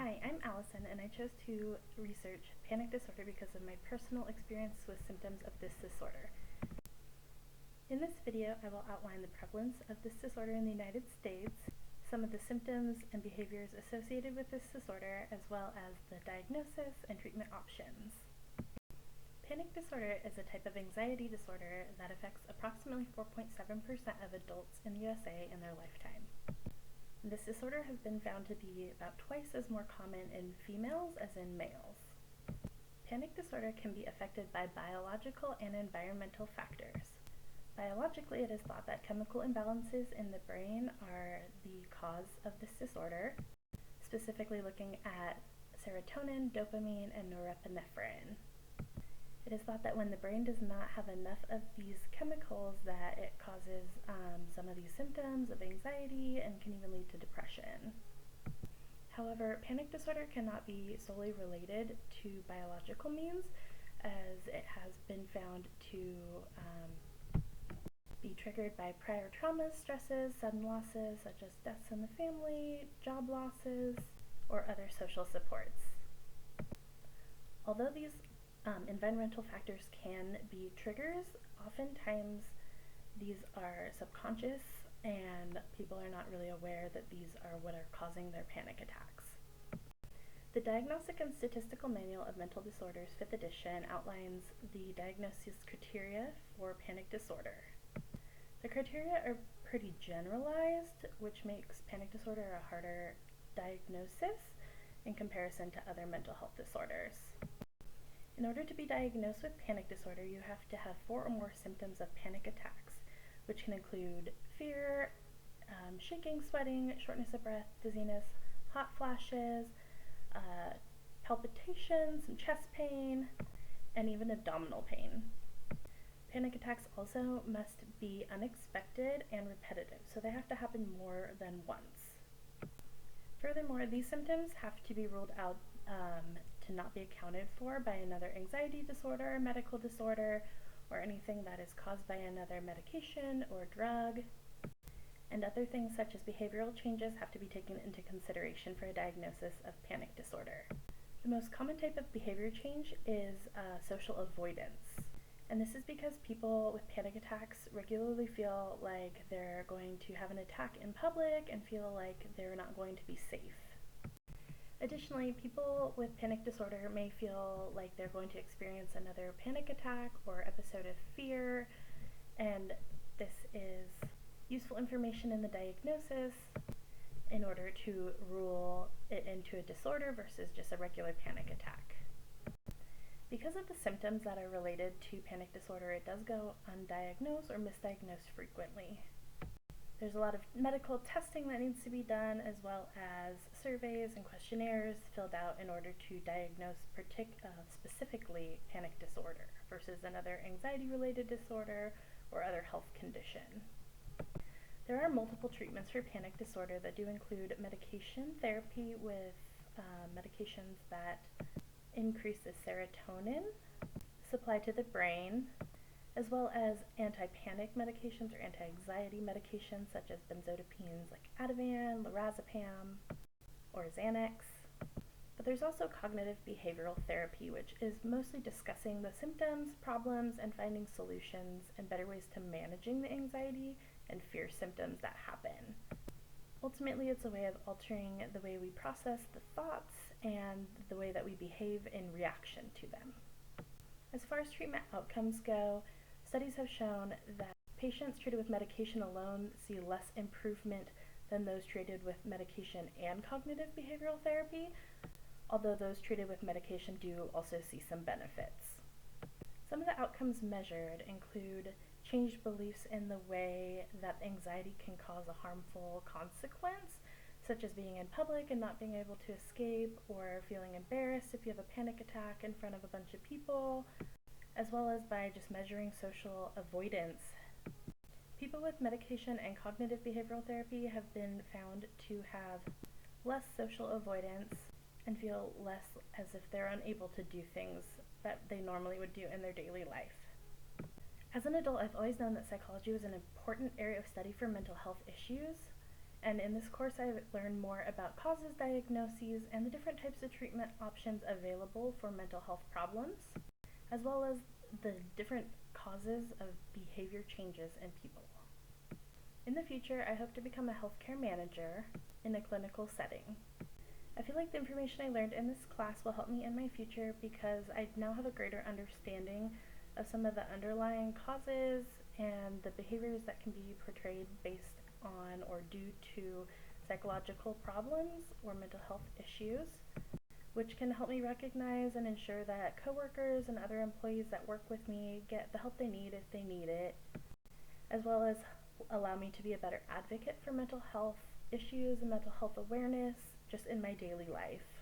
Hi, I'm Allison, and I chose to research panic disorder because of my personal experience with symptoms of this disorder. In this video, I will outline the prevalence of this disorder in the United States, some of the symptoms and behaviors associated with this disorder, as well as the diagnosis and treatment options. Panic disorder is a type of anxiety disorder that affects approximately 4.7% of adults in the USA in their lifetime. This disorder has been found to be about twice as more common in females as in males. Panic disorder can be affected by biological and environmental factors. Biologically, it is thought that chemical imbalances in the brain are the cause of this disorder, specifically looking at serotonin, dopamine, and norepinephrine. It is thought that when the brain does not have enough of these chemicals, that it causes some of these symptoms of anxiety and can even lead to depression. However, panic disorder cannot be solely related to biological means, as it has been found to be triggered by prior traumas, stresses, sudden losses such as deaths in the family, job losses, or other social supports. Although these environmental factors can be triggers, oftentimes these are subconscious and people are not really aware that these are what are causing their panic attacks. The Diagnostic and Statistical Manual of Mental Disorders, 5th edition, outlines the diagnosis criteria for panic disorder. The criteria are pretty generalized, which makes panic disorder a harder diagnosis in comparison to other mental health disorders. In order to be diagnosed with panic disorder, you have to have 4 or more symptoms of panic attacks, which can include fear, shaking, sweating, shortness of breath, dizziness, hot flashes, palpitations, some chest pain, and even abdominal pain. Panic attacks also must be unexpected and repetitive, so they have to happen more than once. Furthermore, these symptoms have to be ruled out to not be accounted for by another anxiety disorder, medical disorder, or anything that is caused by another medication or drug. And other things such as behavioral changes have to be taken into consideration for a diagnosis of panic disorder. The most common type of behavior change is social avoidance. And this is because people with panic attacks regularly feel like they're going to have an attack in public and feel like they're not going to be safe. Additionally, people with panic disorder may feel like they're going to experience another panic attack or episode of fear, and this is useful information in the diagnosis in order to rule it into a disorder versus just a regular panic attack. Because of the symptoms that are related to panic disorder, it does go undiagnosed or misdiagnosed frequently. There's a lot of medical testing that needs to be done, as well as surveys and questionnaires filled out in order to diagnose specifically panic disorder versus another anxiety-related disorder or other health condition. There are multiple treatments for panic disorder that do include medication therapy with medications that increase the serotonin supply to the brain, as well as anti-panic medications or anti-anxiety medications such as benzodiazepines like Ativan, lorazepam, or Xanax. But there's also cognitive behavioral therapy, which is mostly discussing the symptoms, problems, and finding solutions and better ways to managing the anxiety and fear symptoms that happen. Ultimately, it's a way of altering the way we process the thoughts and the way that we behave in reaction to them. As far as treatment outcomes go, studies have shown that patients treated with medication alone see less improvement than those treated with medication and cognitive behavioral therapy, although those treated with medication do also see some benefits. Some of the outcomes measured include changed beliefs in the way that anxiety can cause a harmful consequence, such as being in public and not being able to escape, or feeling embarrassed if you have a panic attack in front of a bunch of people, as well as by just measuring social avoidance. People with medication and cognitive behavioral therapy have been found to have less social avoidance and feel less as if they're unable to do things that they normally would do in their daily life. As an adult, I've always known that psychology was an important area of study for mental health issues, And in this course, I learned more about causes, diagnoses, and the different types of treatment options available for mental health problems, as well as the different causes of behavior changes in people. In the future, I hope to become a healthcare manager in a clinical setting. I feel like the information I learned in this class will help me in my future because I now have a greater understanding of some of the underlying causes and the behaviors that can be portrayed based on or due to psychological problems or mental health issues, which can help me recognize and ensure that coworkers and other employees that work with me get the help they need if they need it, as well as allow me to be a better advocate for mental health issues and mental health awareness just in my daily life.